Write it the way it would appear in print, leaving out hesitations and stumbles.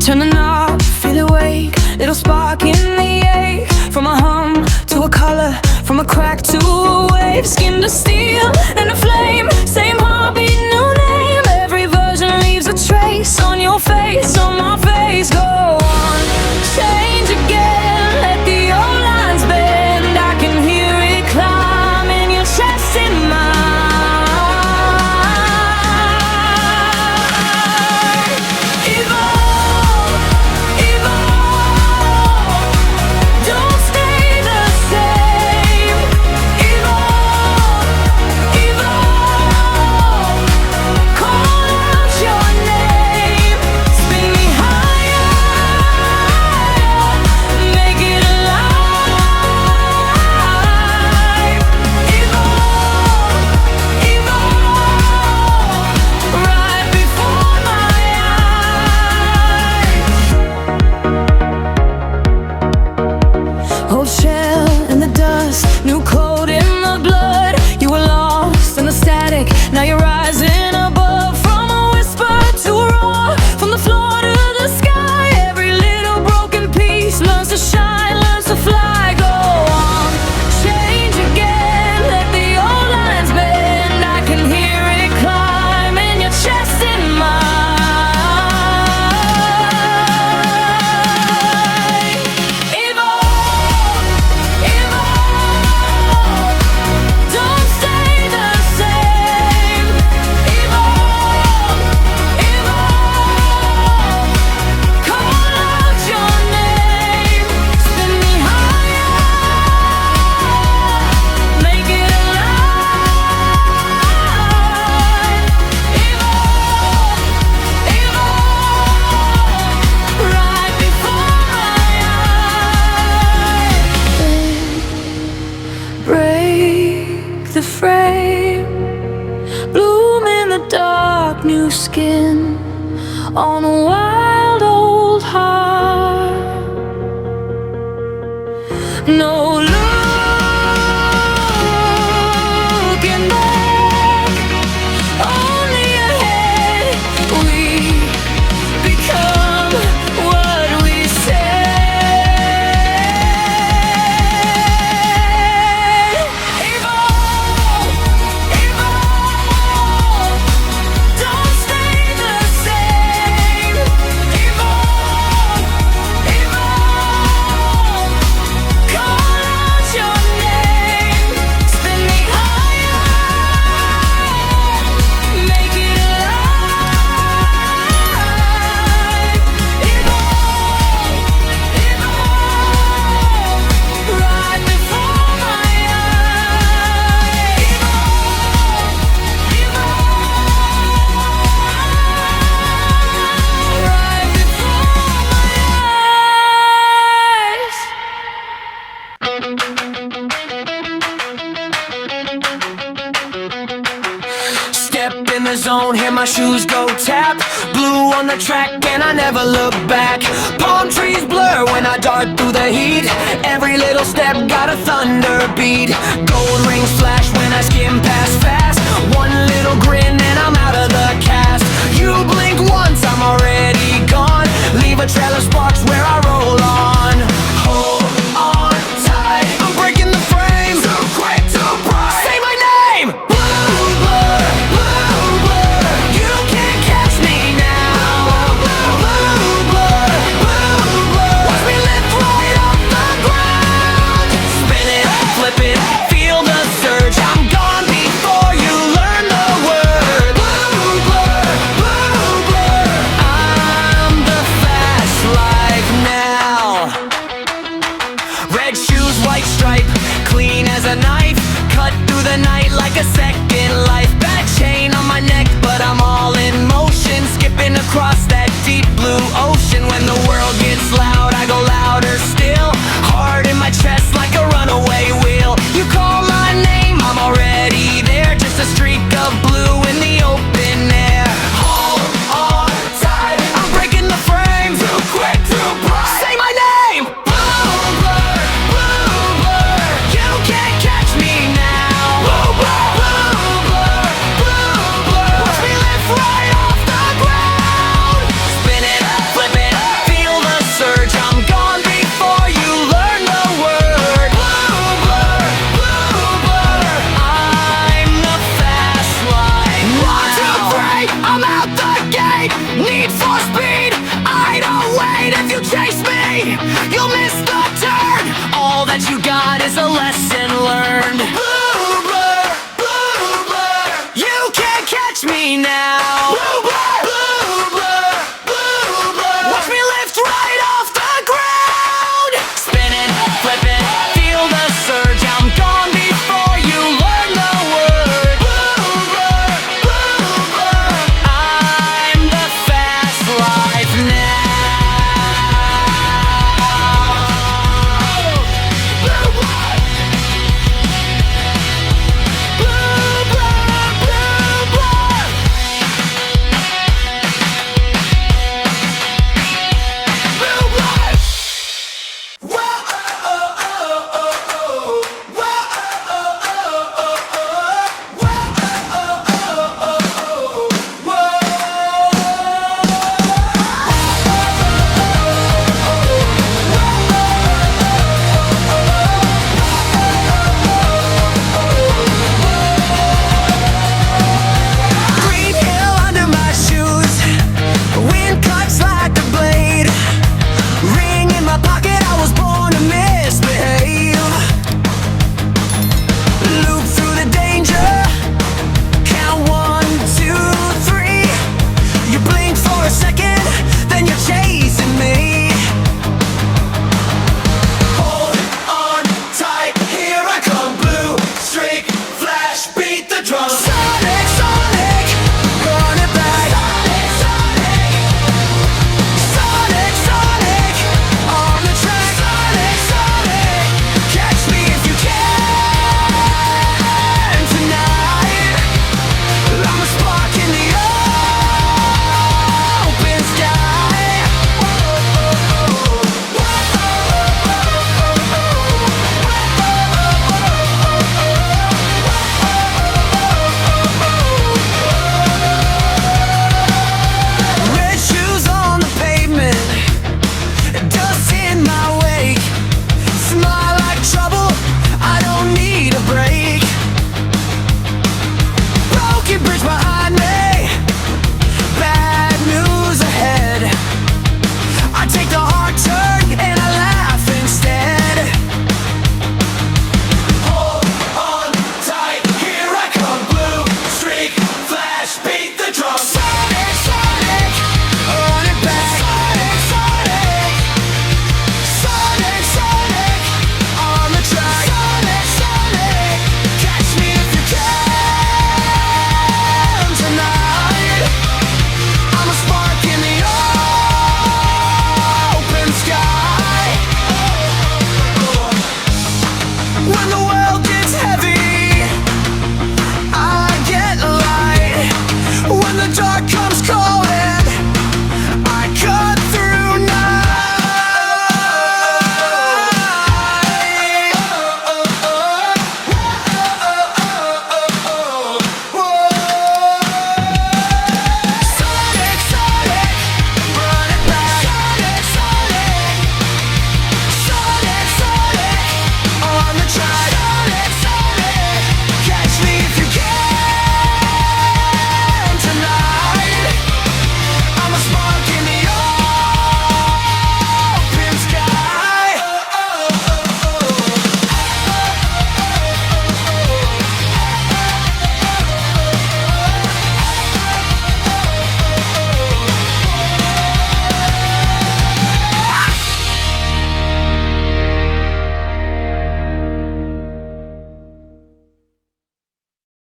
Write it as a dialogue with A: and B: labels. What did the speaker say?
A: Turn the knob, feel awake, little spark in the air. From a hum to a color, from a crack to a wave. Skin to steel and a flame, same heartbeat, new name. Every version leaves a trace on your face, on my face. Go on, change again, let the old lines bend. I can hear it climb in your chest, in mine. Old shell in the dust, new coat in the blood. You were lost in the static, now you're rising above. From a whisper to a roar, from the floor to the sky. Every little broken piece learns to shine, learns to fly. Go on, change again, let the old lines bend. I can hear it climb in your chest, in mine. The frame, bloom in the dark, new skin on a wild old heart. No looking back, only ahead. We become what we say. Step in the zone, hear my shoes go tap. Blue on the track and I never look back. Palm trees blur when I dart through the heat. Every little step got a thunder beat. Gold rings flash when I skim past fast. One little grin and I'm out of the cast. You blink once, I'm already gone. Leave a trail of sparks where I roll on. Hold on tight, I'm breaking the frame. Too quick to bright. Say my name! Blue blur, blue blur. You can't catch me now. Blue blur, blue blur. Watch me lift right off the ground. Spin it, flip it, feel the surge. I'm gone before dark comes crawling